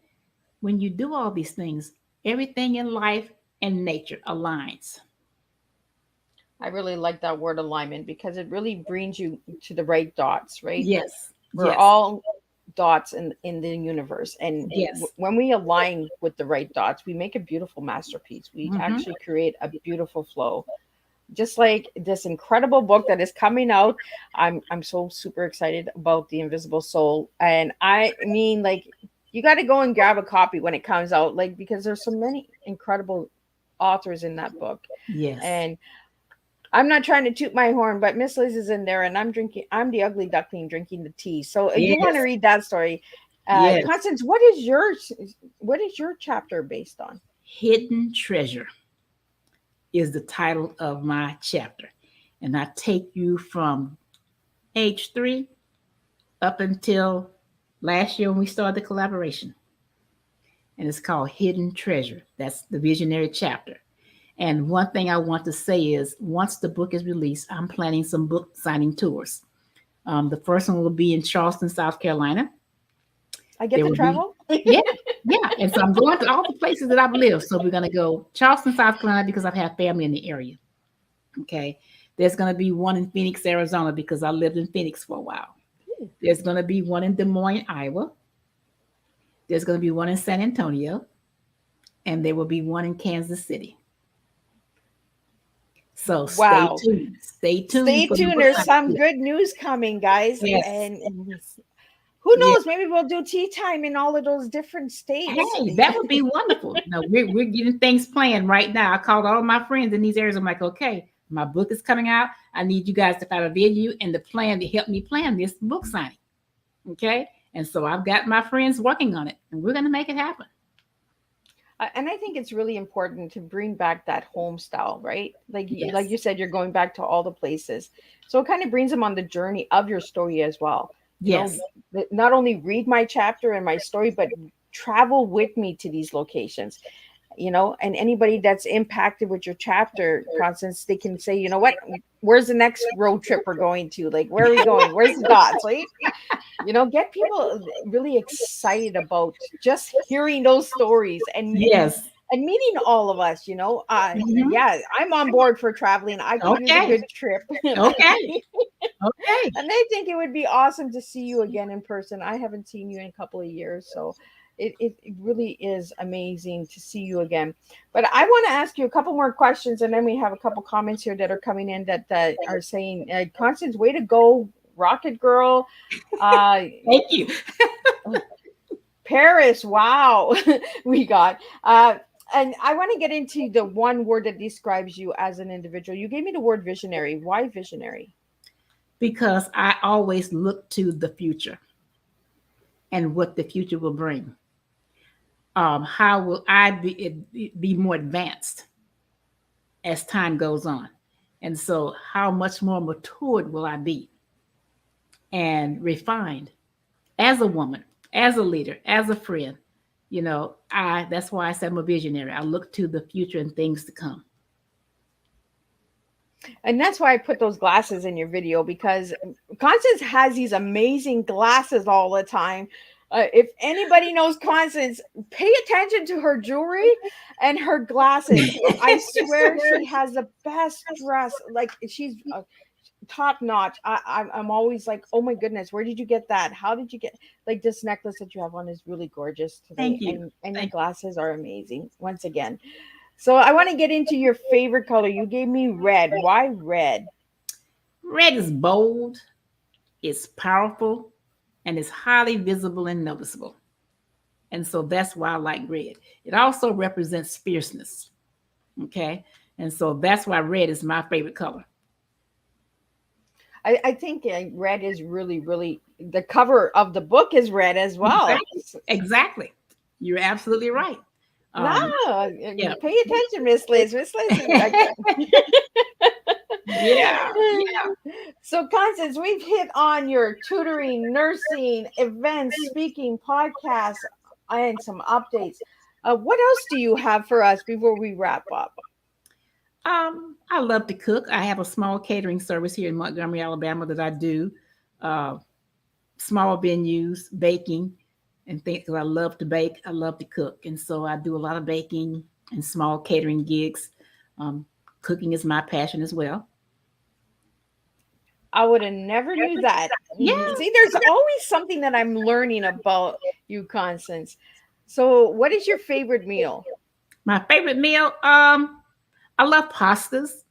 When you do all these things, everything in life and nature aligns. I really like that word alignment because it really brings you to the right dots, right? Yes. We're all dots in the universe. And yes. When we align with the right dots, we make a beautiful masterpiece. We actually create a beautiful flow. Just like this incredible book that is coming out. I'm so super excited about The Invisible Soul. And I mean, like, you got to go and grab a copy when it comes out, like, because there's so many incredible authors in that book. Yes. And I'm not trying to toot my horn, but Miss Liz is in there and I'm the ugly duckling drinking the tea. So you want to read that story. Constance, what is your chapter based on? Hidden Treasure is the title of my chapter. And I take you from age 3 up until last year when we started the collaboration. And it's called Hidden Treasure. That's the visionary chapter. And one thing I want to say is once the book is released, I'm planning some book signing tours. The first one will be in Charleston, South Carolina. I get to travel? Yeah. And so I'm going to all the places that I've lived. So we're going to go Charleston, South Carolina, because I've had family in the area. Okay. There's going to be one in Phoenix, Arizona, because I lived in Phoenix for a while. There's going to be one in Des Moines, Iowa. There's going to be one in San Antonio. And there will be one in Kansas City. So stay tuned. Stay tuned. There's some good news coming, guys. Yes. And who knows? Maybe we'll do tea time in all of those different states. Hey, that would be wonderful. No, we're getting things planned right now. I called all of my friends in these areas. I'm like, okay, my book is coming out. I need you guys to find a venue and the plan to help me plan this book signing. Okay. And so I've got my friends working on it and we're going to make it happen. And I think it's really important to bring back that home style, right? Like you said, you're going back to all the places. So it kind of brings them on the journey of your story as well. Yes. Not only read my chapter and my story, but travel with me to these locations, and anybody that's impacted with your chapter, Constance, they can say, you know what, where's the next road trip we're going to? Like, where are we going? Where's the dots? Right? Get people really excited about just hearing those stories and meeting all of us, Yeah, I'm on board for traveling. I could use a good trip. Okay. And I think it would be awesome to see you again in person. I haven't seen you in a couple of years, so it really is amazing to see you again. But I want to ask you a couple more questions, and then we have a couple comments here that are coming in that are saying, Constance, way to go, Rocket Girl. Thank you. Paris, wow. We got And I want to get into the one word that describes you as an individual. You gave me the word visionary. Why visionary? Because I always look to the future and what the future will bring. How will I be more advanced as time goes on? And so, how much more matured will I be and refined as a woman, as a leader, as a friend? That's why I said I'm a visionary. I look to the future and things to come. And that's why I put those glasses in your video, because Constance has these amazing glasses all the time. If anybody knows Constance, pay attention to her jewelry and her glasses. I swear she has the best dress. Like, she's top notch. I'm always like, oh my goodness, where did you get that? How did you get, like, this necklace that you have on is really gorgeous today. Thank you. And your glasses are amazing once again. So I want to get into your favorite color. You gave me red. Why red? Red is bold, it's powerful, and it's highly visible and noticeable. And so that's why I like red. It also represents fierceness. Okay. And so that's why red is my favorite color. I think red is really, really, the cover of the book is red as well. Exactly. You're absolutely right. Yeah. Pay attention, Miss Liz. Miss Liz. Yeah. So, Constance, we've hit on your tutoring, nursing, events, speaking, podcasts, and some updates. What else do you have for us before we wrap up? I love to cook. I have a small catering service here in Montgomery, Alabama that I do. Small venues, baking, and things. I love to bake. I love to cook. And so I do a lot of baking and small catering gigs. Cooking is my passion as well. I would have never knew that. Yeah. See, there's always something that I'm learning about you, Constance. So what is your favorite meal? My favorite meal, I love pastas,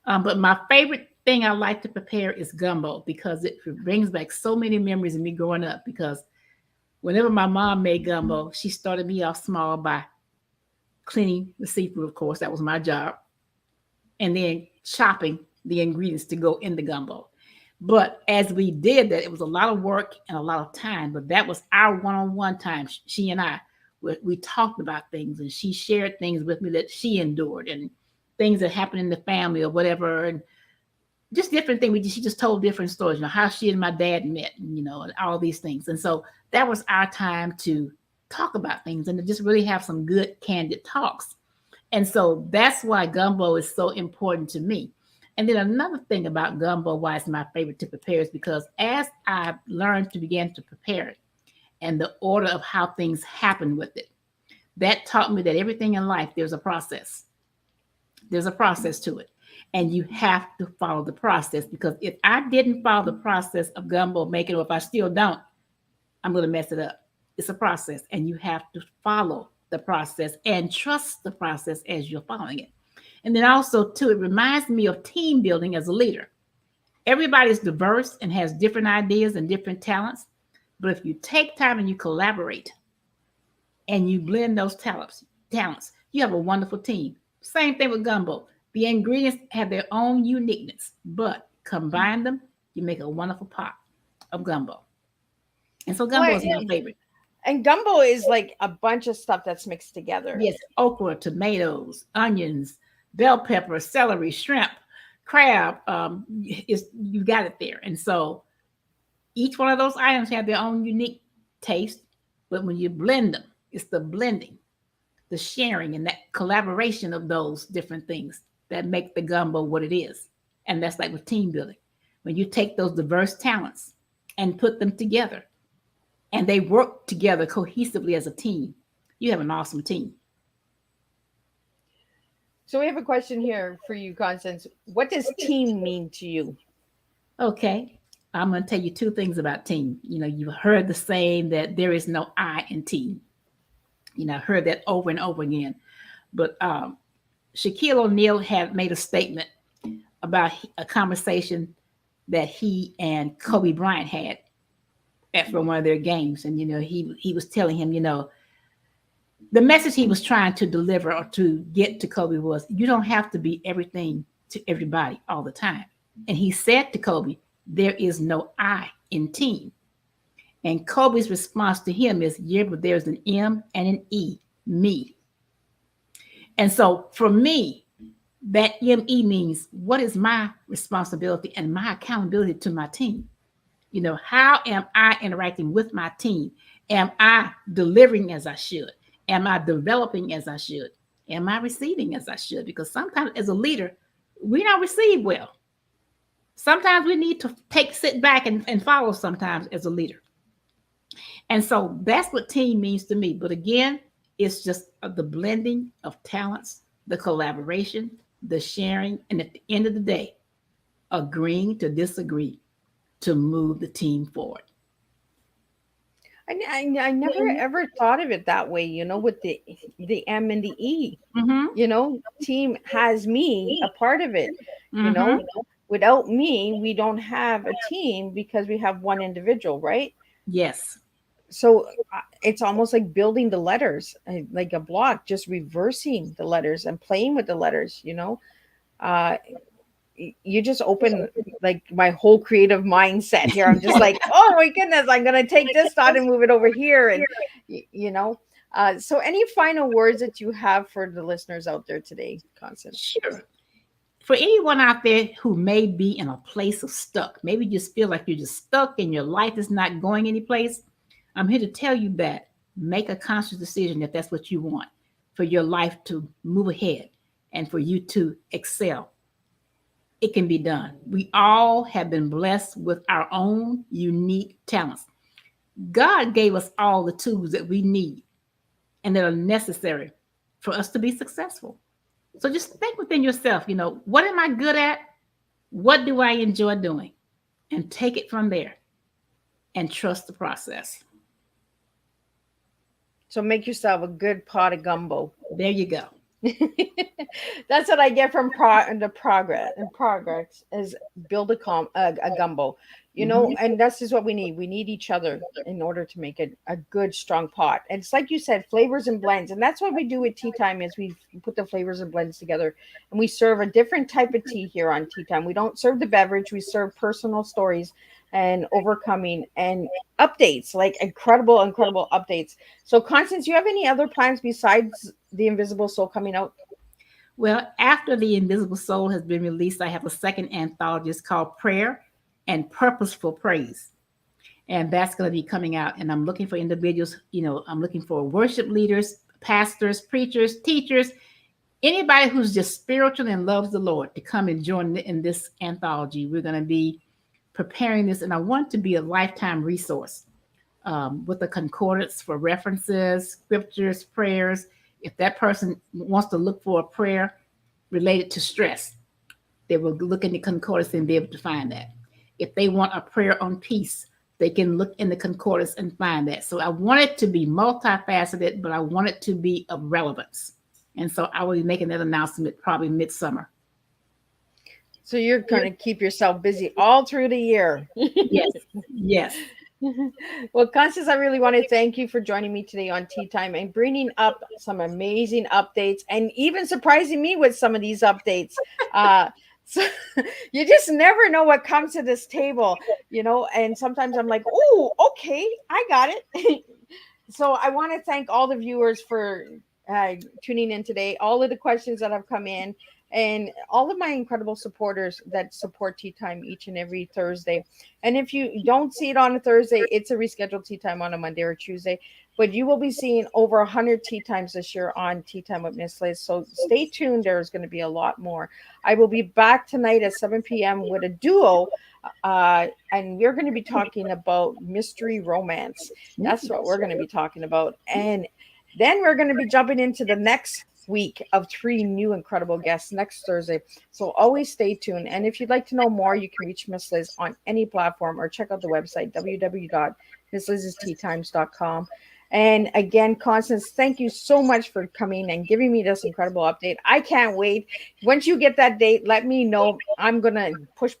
but my favorite thing I like to prepare is gumbo, because it brings back so many memories of me growing up. Because whenever my mom made gumbo, she started me off small by cleaning the seafood, of course, that was my job, and then chopping the ingredients to go in the gumbo. But as we did that, it was a lot of work and a lot of time, but that was our one-on-one time. She and I, we talked about things, and she shared things with me that she endured and things that happened in the family or whatever, and just different things. She just told different stories, how she and my dad met, and all these things. And so that was our time to talk about things and to just really have some good, candid talks. And so that's why gumbo is so important to me. And then another thing about gumbo, why it's my favorite to prepare, is because as I learned to begin to prepare it and the order of how things happen with it, that taught me that everything in life, there's a process. There's a process to it. And you have to follow the process, because if I didn't follow the process of gumbo making, or if I still don't, I'm going to mess it up. It's a process, and you have to follow the process and trust the process as you're following it. And then also, too, it reminds me of team building as a leader. Everybody's diverse and has different ideas and different talents. But if you take time and you collaborate and you blend those talents, you have a wonderful team. Same thing with gumbo. The ingredients have their own uniqueness, but combine them, you make a wonderful pot of gumbo. And so gumbo is my favorite. And gumbo is like a bunch of stuff that's mixed together. Yes, okra, tomatoes, onions, bell pepper, celery, shrimp, crab. You got it there. And so each one of those items have their own unique taste, but when you blend them, it's the blending, the sharing, and that collaboration of those different things that make the gumbo what it is. And that's like with team building. When you take those diverse talents and put them together, and they work together cohesively as a team, you have an awesome team. So we have a question here for you, Constance. What does team mean to you? Okay. I'm going to tell you two things about team. You've heard the saying that there is no I in team. I heard that over and over again. But Shaquille O'Neal had made a statement about a conversation that he and Kobe Bryant had after one of their games. And, he was telling him, the message he was trying to deliver or to get to Kobe was, you don't have to be everything to everybody all the time. And he said to Kobe, there is no I in team. And Kobe's response to him is, yeah, but there's an M and an E, me. And so for me, that ME means, what is my responsibility and my accountability to my team? You know, how am I interacting with my team? Am I delivering as I should? Am I developing as I should? Am I receiving as I should? Because sometimes as a leader, we don't receive well. Sometimes we need to sit back and follow sometimes as a leader. And so that's what team means to me. But again, it's just the blending of talents, the collaboration, the sharing, and at the end of the day, agreeing to disagree to move the team forward. I never ever thought of it that way, you know, with the M and the E. Mm-hmm. You know, team has me a part of it. Mm-hmm. You know, without me, we don't have a team because we have one individual, right? Yes. So it's almost like building the letters, like a block, just reversing the letters and playing with the letters, you know. You just open like my whole creative mindset here. I'm just like, oh my goodness, I'm going to take this thought and move it over here. And, you know, so any final words that you have for the listeners out there today, Constance? Sure. For anyone out there who may be in a place of stuck, maybe you just feel like you're just stuck and your life is not going anyplace, I'm here to tell you that make a conscious decision that that's what you want, for your life to move ahead and for you to excel. It can be done. We all have been blessed with our own unique talents. God gave us all the tools that we need and that are necessary for us to be successful. So just think within yourself, you know, what am I good at? What do I enjoy doing? And take it from there and trust the process. So make yourself a good pot of gumbo. There you go. That's what I get from progress is build a gumbo, you know, and that's just what we need. We need each other in order to make it a good, strong pot. And it's like you said, flavors and blends. And that's what we do at Tea Time is we put the flavors and blends together and we serve a different type of tea here on Tea Time. We don't serve the beverage. We serve personal stories and overcoming and updates, like incredible updates. So Constance, you have any other plans besides The Invisible Soul coming out? Well, after The Invisible Soul has been released, I have a second anthology. It's called Prayer and Purposeful Praise. And that's going to be coming out. And I'm looking for individuals, you know, I'm looking for worship leaders, pastors, preachers, teachers, anybody who's just spiritual and loves the Lord to come and join in this anthology. We're going to be preparing this, and I want to be a lifetime resource with a concordance for references, scriptures, prayers. If that person wants to look for a prayer related to stress, they will look in the concordance and be able to find that. If they want a prayer on peace, they can look in the concordance and find that. So I want it to be multifaceted, but I want it to be of relevance. And so I will be making that announcement probably midsummer. So you're going to keep yourself busy all through the year. Yes, yes. Well, Constance, I really want to thank you for joining me today on Tea Time and bringing up some amazing updates and even surprising me with some of these updates. So you just never know what comes to this table, you know, and sometimes I'm like, oh, okay, I got it. So I want to thank all the viewers for tuning in today, all of the questions that have come in, and all of my incredible supporters that support Tea Time each and every Thursday. And if you don't see it on a Thursday, it's a rescheduled Tea Time on a Monday or Tuesday. But you will be seeing over 100 Tea Times this year on Tea Time with Miss Liz. So stay tuned. There's going to be a lot more. I will be back tonight at 7 p.m. with a duo. And we're going to be talking about mystery romance. That's what we're going to be talking about. And then we're going to be jumping into the next week of 3 new incredible guests next Thursday. So always stay tuned. And if you'd like to know more, you can reach Miss Liz on any platform or check out the website, www.misslizsteatimes.com. And again, Constance, thank you so much for coming and giving me this incredible update. I can't wait. Once you get that date, let me know. I'm going to push.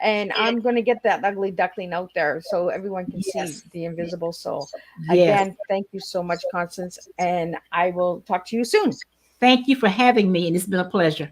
And I'm going to get that ugly duckling out there so everyone can see Yes. the invisible soul. Yes. Again, thank you so much, Constance. And I will talk to you soon. Thank you for having me, and it's been a pleasure.